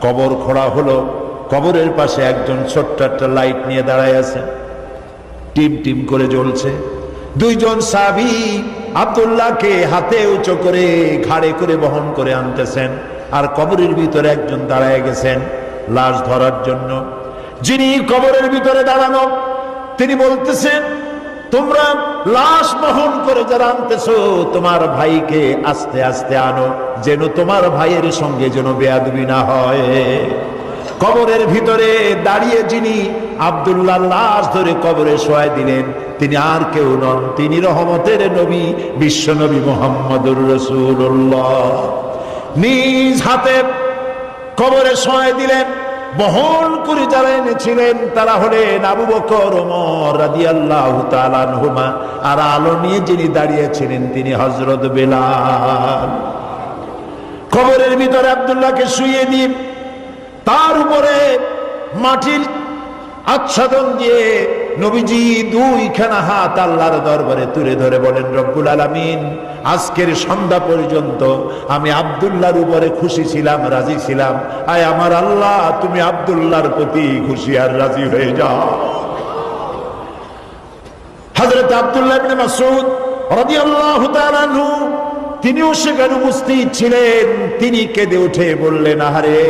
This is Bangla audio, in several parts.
কবর খোঁড়া হলো, কবরের পাশে একজন ছোট্ট একটা লাইট নিয়ে দাঁড়ায় আছে, টিম টিম করে জ্বলছে। দুইজন সাহাবী আব্দুল্লাহকে হাতে উঁচু করে ঘাড়ে করে বহন করে আনতেছেন, আর কবরের ভিতরে একজন দাঁড়ায় গেছেন লাশ ধরার জন্য। যিনি কবরের ভিতরে দাঁড়ানো, তিনি বলতেছেন, তোমরা লাশ বহন করে যারা আনতেছো, তোমার ভাইকে আস্তে আস্তে আনো, যেন তোমার ভাইয়ের সঙ্গে যেন বেয়াদবি না হয়। কবরের ভিতরে দাঁড়িয়ে যিনি আব্দুল্লাহ লাশ ধরে কবরে শোয়াই দিলেন, তিনি আর কেউ নন, তিনি রহমতের নবী, বিশ্ব নবী মুহাম্মদুর রাসূলুল্লাহ। নিজ হাতে কবরে শোয়াই দিলেন। বহন করে যারা এনেছিলেন তারা হলেন আবু বকর, ওমর রাদিয়াল্লাহু তাআলা আনহুমা, আর আলো নিয়ে যিনি দাঁড়িয়েছিলেন তিনি হযরত বেলাল। কবরের ভিতরে আব্দুল্লাহকে শুইয়ে দিয়ে তার উপরে মাটির আচ্ছাদন দিয়ে নবীজি দুইখানা হাত আল্লাহর দরবারে তুলে ধরে বলেন, রব্বুল আলামিন, আজকের সন্ধ্যা পর্যন্ত আমি আব্দুল্লাহর উপরে খুশি ছিলাম, রাজি ছিলাম। আয় আমার আল্লাহ, তুমি আব্দুল্লাহর প্রতি খুশি আর রাজি হয়ে যাও। হযরত আব্দুল্লাহ ইবনে মাসউদ রাদিয়াল্লাহু তাআলা আনহু তিনিও সেখানে উপস্থিত ছিলেন। তিনি কেঁদে উঠে বললেন, আহারে,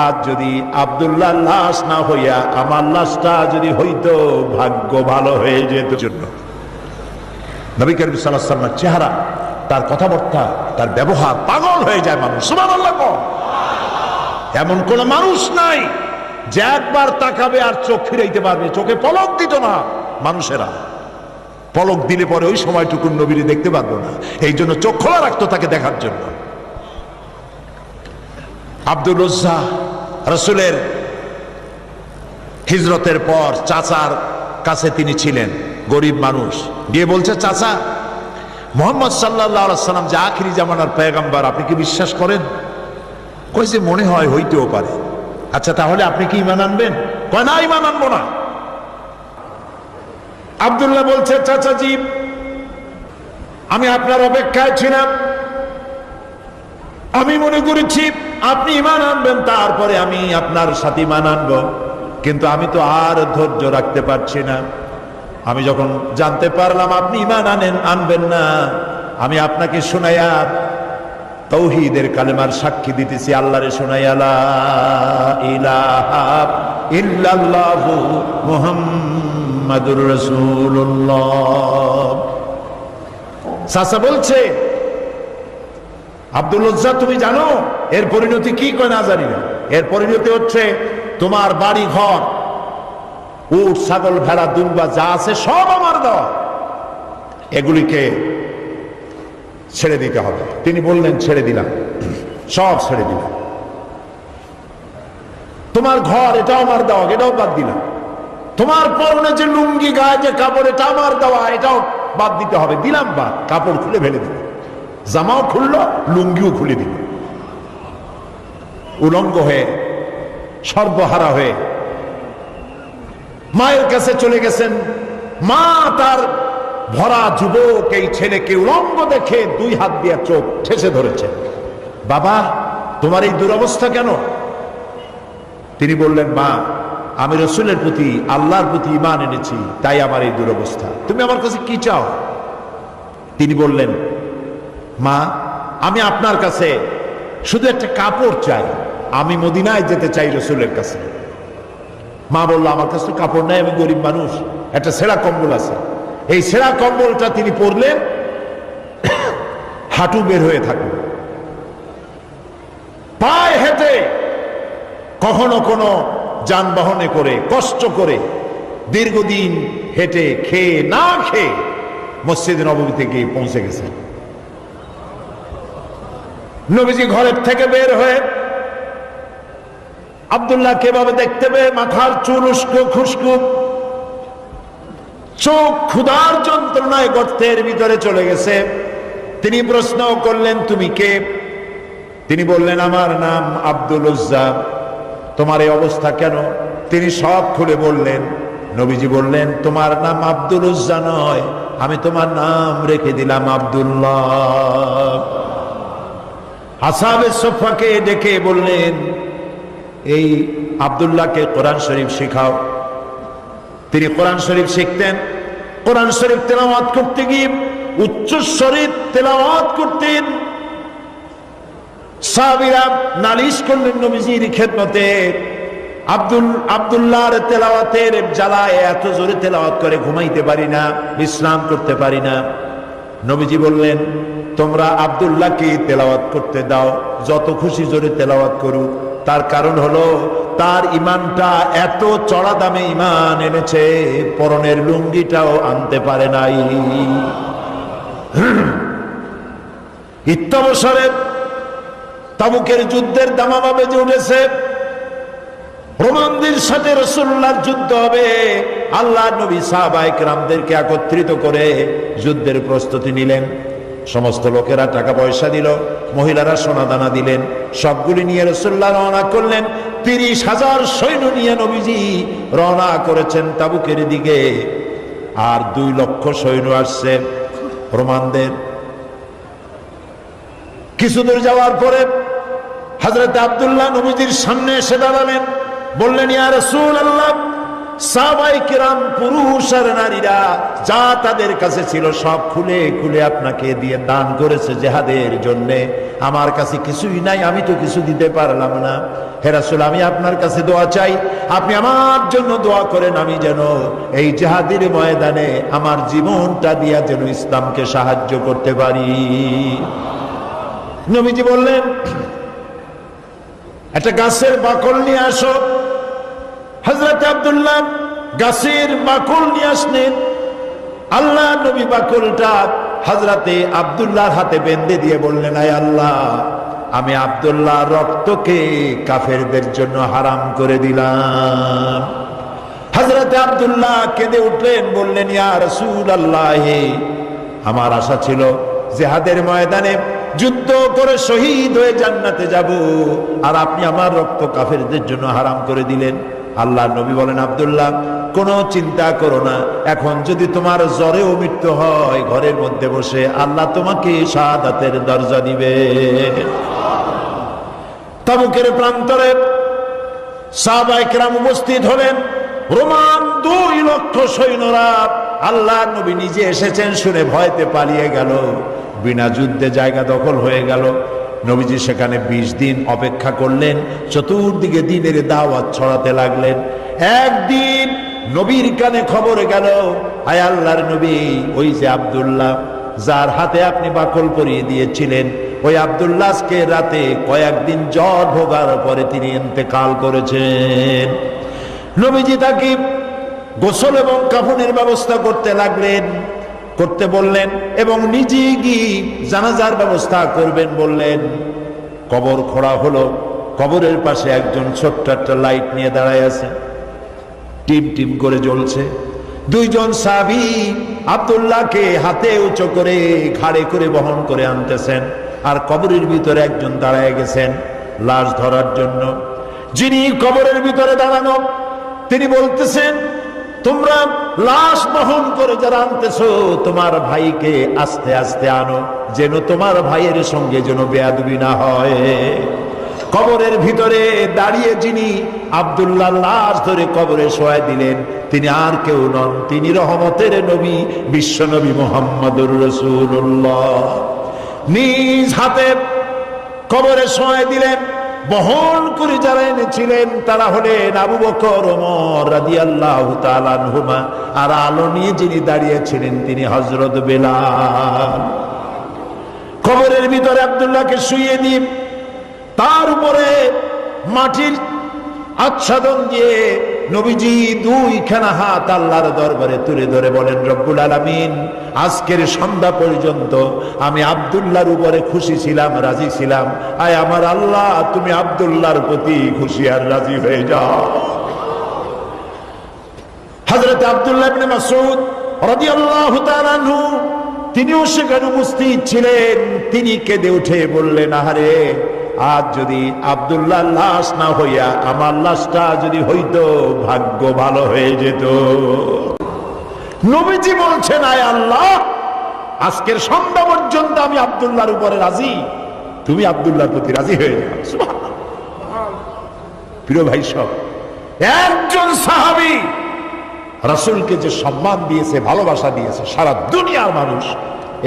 আজ যদি আব্দুল্লাহ লাশ না হইয়া আমার লাশটা যদি হইতো, ভাগ্য ভালো হয়ে যেত। জন্য নবী করিম সাল্লাল্লাহু আলাইহি ওয়াসাল্লামের চেহারা, তার কথাবার্তা, তার ব্যবহার, পাগল হয়ে যায় মানুষ। সুবহানাল্লাহ। এমন কোন মানুষ নাই যে একবার তাকাবে আর চোখ ফিরাইতে পারবে। চোখে পলক দিত না মানুষেরা, পলক দিলে পরে ওই সময়টুকু নবীরে দেখতে পারবো না, এই জন্য চোখ খোলা রাখতো তাকে দেখার জন্য। আব্দুল উজ্জা রাসূলের হিজরতের পর চাচার কাছে তিনি ছিলেন, গরিব মানুষ, গিয়ে বলছে, চাচা, মুহাম্মদ সাল্লাল্লাহু আলাইহি ওয়াসাল্লাম যে আখিরি জামানার পয়গম্বর, আপনি কি বিশ্বাস করেন? কইছে, মনে হয় হইতেও পারে। আচ্ছা, তাহলে আপনি কি ঈমান আনবেন? কয়, না, ঈমান আনবো না। আব্দুল্লাহ বলছে, চাচাজি, আমি আপনার অপেক্ষায় ছিলাম, আমি মনে করেছি আপনি ঈমান আনবেন, তারপরে আমি আপনার সাথে ঈমান আনবো, কিন্তু আমি তো আর ধৈর্য রাখতে পারছি না। আমি যখন জানতে পারলাম আপনি ঈমান আনবেন না, আমি আপনাকে শুনাইয়া তাওহীদের কালেমার সাক্ষী দিতেছি, আল্লাহরে শুনাইয়া লা ইলাহা ইল্লাল্লাহু মুহাম্মাদুর রাসূলুল্লাহ। চাচা বলছে, আব্দুল উজ্জা, তুমি জানো এর পরিণতি কি? কয়, না, জানি না। এর পরিণতি হচ্ছে তোমার বাড়ি ঘর, উট, ছাগল, ভেড়া, দুম্বা যা আছে সব আমার দেওয়া, এগুলিকে ছেড়ে দিতে হবে। তিনি বললেন, ছেড়ে দিলাম, সব ছেড়ে দিলাম। তোমার ঘর, এটাও আমার দেওয়া, এটাও বাদ দিলাম। তোমার পরনে যে লুঙ্গি, গায়ে যে কাপড়, এটা আমার দেওয়া, এটাও বাদ দিতে হবে। দিলাম বাদ, কাপড় খুলে ফেলে দিল, জামাও খুললো, লুঙ্গিও খুলে দিল। উলঙ্গ হয়ে, সর্বহারা হয়ে মায়ের কাছে চলে গেছেন। মা তার ভরা যুবক এই ছেলেকে উলঙ্গ দেখে দুই হাত দিয়ে চোখ ঠেসে ধরেছেন। বাবা, তোমার এই দুরবস্থা কেন? তিনি বললেন, মা, আমি রাসূলের প্রতি, আল্লাহর প্রতি ঈমান এনেছি, তাই আমার এই দুরবস্থা। তুমি আমার কাছে কি চাও? তিনি বললেন, মা, আমি আপনার কাছে শুধু একটা কাপড় চাই, আমি মদিনায় যেতে চাই রাসূলের কাছে। মা বলল, আমার কাছে তো কাপড় নাই, আমি গরিব মানুষ, একটা ছেঁড়া কম্বল আছে। এই ছেঁড়া কম্বলটা তিনি পরলেন, হাঁটু বের হয়ে থাকলো, পায়ে হেঁটে, কখনো কোনো যানবাহনে করে, কষ্ট করে, দীর্ঘদিন হেঁটে, খেয়ে না খেয়ে মসজিদে নববীতে গিয়ে পৌঁছে গেছেন। নবীজি ঘরের থেকে বের হয়ে আব্দুল্লাহ কেভাবে দেখতে পেয়ে মাথার চুল উস্কো খুস্কো, চোখ ক্ষুধার যন্ত্রণায় গর্তের ভিতরে চলে গেছে। তিনি প্রশ্ন করলেন, তুমি কে? তিনি বললেন, আমার নাম আব্দুল উজ্জা। তোমার এই অবস্থা কেন? তিনি সব খুলে বললেন। নবীজি বললেন, তোমার নাম আব্দুল উজ্জা নয়, আমি তোমার নাম রেখে দিলাম আব্দুল্লাহ। আসহাবে সুফফাকে ডেকে বললেন, এই আব্দুল্লাহকে কোরআন শরীফ শেখাও। তিনি কোরআন শরীফ শিখতেন। কোরআন শরীফ তেলাওয়াত করতে গিয়ে উচ্চ স্বরে তেলাওয়াত করতেন। সাহাবীরা নালিশ করলেন নবীজির খেদমতে, আব্দুল্লাহর তেলাওয়াতের জ্বালায় এত জোরে তেলাওয়াত করে ঘুমাইতে পারি না, বিশ্রাম করতে পারি না। নবীজি বললেন, তোমরা আব্দুল্লাহকে তেলাওয়াত করতে দাও, যত খুশি জোরে তেলাওয়াত করুক। তার কারণ হলো তার ইমানটা এত চড়া দামে ইমান এনেছে, পরনের লুঙ্গিটাও আনতে পারে নাই। ইত্যবসরে তাবুকের যুদ্ধের দামামা বেজে উঠেছে। রোমানদের সাথে রাসূলুল্লাহর যুদ্ধ হবে। আল্লাহর নবী সাহাবায়ে কেরামদেরকে একত্রিত করে যুদ্ধের প্রস্তুতি নিলেন। সমস্ত লোকেরা টাকা পয়সা দিল, মহিলারা সোনাদানা দিলেন। সবগুলি নিয়ে রাসূলুল্লাহ রওনা করলেন। 30,000 সৈন্য নিয়ে নবীজি রওনা করেছেন তাবুকের দিকে। আর 2 লক্ষ সৈন্য আসছে রোমানদের। কিছু দূর যাওয়ার পরে হযরত আব্দুল্লাহ নবীজির সামনে এসে দাঁড়ালেন। বললেন, ইয়া রাসূলুল্লাহ, সাহাবায়ে কিরাম পুরুষ আর নারীরা যা তাদের কাছে ছিল সব খুলে খুলে আপনাকে দিয়ে দান করেছে জিহাদের জন্য। আমার কাছে কিছুই নাই, আমি তো কিছু দিতে পারলাম না। হে রাসূল, আমি আপনার কাছে দোয়া চাই, আপনি আমার জন্য দোয়া করেন, আমি যেন এই জিহাদের ময়দানে আমার জীবনটা দিয়া যেন ইসলামকে সাহায্য করতে পারি। নবীজি বললেন, একটা গাছের বাকল নিয়ে আসো। হযরত আব্দুল্লাহ গাছের বাকল নিয়ে আসলেন। আল্লাহ নবী বাকলটা হযরতে আব্দুল্লাহর হাতে বেঁধে দিয়ে বললেন, আয় আল্লাহ, আমি আব্দুল্লাহ রক্তকে কাফেরদের জন্য হারাম করে দিলাম। হযরতে আব্দুল্লাহ কেঁদে উঠলেন, বললেন, ইয়া রাসূলুল্লাহ, আমার আশা ছিল জিহাদের ময়দানে যুদ্ধ করে শহীদ হয়ে জান্নাতে যাব, আর আপনি আমার রক্ত কাফেরদের জন্য হারাম করে দিলেন। আল্লাহর নবী বলেন, আব্দুল্লাহ, কোনো চিন্তা করো না, এখন যদি তোমার জ্বরেও মৃত্যু হয়, ঘরের মধ্যে বসে আল্লাহ তোমাকে শাহাদাতের দরজা দিবে। তাবুকের প্রান্তরে সাহাবায়ে কেরাম উপস্থিত হলেন। রোমান 2 লক্ষ সৈন্যরা, আল্লাহর নবী নিজে এসেছেন শুনে ভয়তে পালিয়ে গেল। বিনা যুদ্ধে জায়গা দখল হয়ে গেল। নবীজি সেখানে 20 দিন অপেক্ষা করলেন। চতুর্দিকে দ্বীনের দাওয়াত ছড়াতে লাগলেন। একদিন নবীর কানে খবর গেল, আয় আল্লাহর নবী, ওই যে আব্দুল্লাহ যার হাতে আপনি বাকল পরিয়ে দিয়েছিলেন, ওই আব্দুল্লাহ আজকে রাতে কয়েকদিন জ্বর ভোগার পরে তিনি ইন্তেকাল করেছেন। নবীজি তাকে গোসল এবং কাফনের ব্যবস্থা করতে লাগলেন, করতে বললেন, এবং নিজে গিয়ে জানাজার ব্যবস্থা করবেন বললেন। কবর খোঁড়া হলো। কবরের পাশে একজন ছোট্ট একটা লাইট নিয়ে দাঁড়ায় আছে, টিম টিম করে জ্বলছে। 2 জন সাহাবী আব্দুল্লাহকে হাতে উঁচু করে ঘাড়ে করে বহন করে আনতেছেন, আর কবরের ভিতরে একজন দাঁড়ায় গেছেন লাশ ধরার জন্য। যিনি কবরের ভিতরে দাঁড়ানো, তিনি বলতেছেন, তোমরা লাশ বহন করে যারা আনতেছো, তোমার ভাইকে আস্তে আস্তে আনো, যেন তোমার ভাইয়ের সঙ্গে যেন বেয়াদবি না হয়। কবরের ভিতরে দাঁড়িয়ে যিনি আব্দুল্লাহ লাশ ধরে কবরে শোয়াই দিলেন, তিনি আর কেউ নন, তিনি রহমতের নবী, বিশ্ব নবী মুহাম্মদুর রাসূলুল্লাহ। নিজ হাতে কবরে শোয়াই দিলেন। বহন করে যারা এনেছিলেন তারা হলেন আবু বকর, ওমর রাদিয়াল্লাহু তাআলা আনহুমা, আর আলো নিয়ে যিনি দাঁড়িয়েছিলেন তিনি হযরত বেলাল। কবরের ভিতরে আব্দুল্লাহকে শুইয়ে দিয়ে তার উপরে মাটির আচ্ছাদন দিয়ে নবীজি 2খানা হাত আল্লাহর দরবারে তুলে ধরে বলেন, রব্বুল আলামিন, আজকের সন্ধ্যা পর্যন্ত আমি আব্দুল্লাহর উপরে খুশি ছিলাম, রাজি ছিলাম। আয় আমার আল্লাহ, তুমি আব্দুল্লাহর প্রতি খুশি আর রাজি হয়ে যাও। হযরত আব্দুল্লাহ ইবনে মাসউদ রাদিয়াল্লাহু তাআলা আনহু তিনিও সেখানে উপস্থিত ছিলেন। তিনি কেঁদে উঠে বললেন, আহারে, আজ যদি আব্দুল্লাহ লাশ না হইয়া আমার লাশটা যদি হইতো, ভাগ্য ভালো হয়ে যেত। নবীজি বলছেন, আয় আল্লাহ, আজকের সন্ধ্যা পর্যন্ত আমি আব্দুল্লাহর উপরে রাজি, তুমি আব্দুল্লাহর প্রতি রাজি হয়ে যাও। সুবহানাল্লাহ। প্রিয় ভাই সব, একজন সাহাবী রাসূলকে যে সম্মান দিয়েছে, ভালোবাসা দিয়েছে, সারা দুনিয়ার মানুষ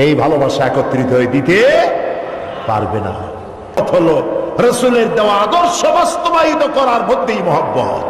এই ভালোবাসা একত্রিত হয়ে দিতে পারবে না। হলো রাসূলের দেওয়া আদর্শ বাস্তবায়িত করার মধ্যেই মহব্বত।